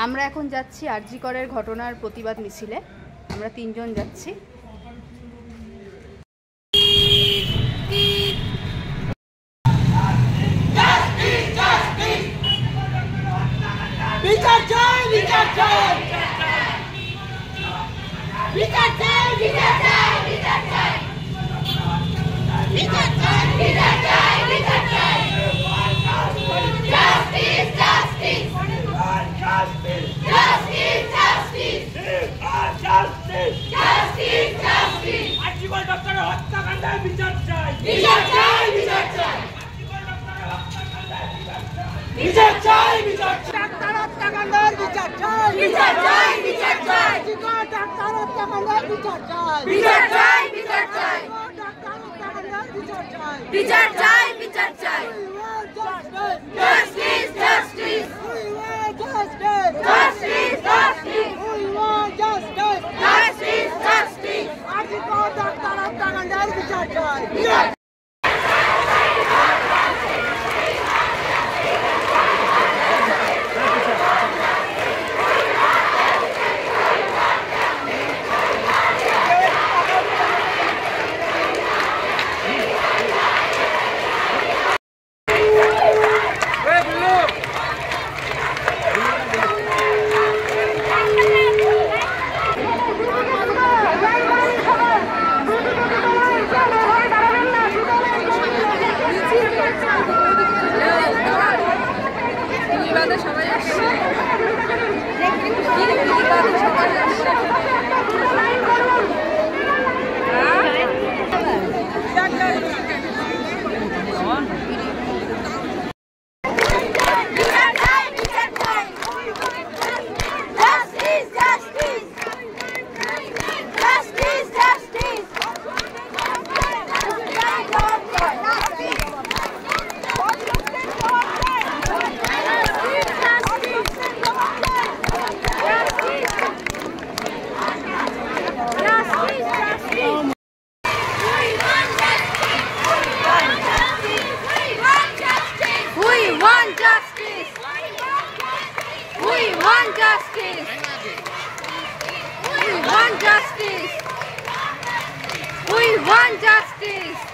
আমরা এখন যাচ্ছি আরজি করের ঘটনার প্রতিবাদ মিছিলে। আমরা 3 জন যাচ্ছি। বিচার চাই, বিচার চাই, বিচার চাই, বিচার চাই, বিচার চাই, বিচার চাই, বিচার চাই, বিচার চাই, justice, justice, justice, justice, justice, justice, justice, আজীবন ডক্টরের হত্যাকাণ্ডের বিচার চাই, বিচার চাই, বিচার চাই, বিচার চাই, বিচার চাই, ডাক্তার হত্যাকাণ্ডের বিচার চাই, বিচার চাই, বিচার চাই, ডাক্তার হত্যাকাণ্ডের বিচার চাই, বিচার চাই, বিচার চাই, ডাক্তার হত্যাকাণ্ডের বিচার চাই, বিচার চাই, বিচার চাই, justice, justice, justice, justice, justice, justice, justice, আজীবন ডাক্তার হত্যাকাণ্ডের বিচার চাই। সবাই আসছে। We want justice! We want justice!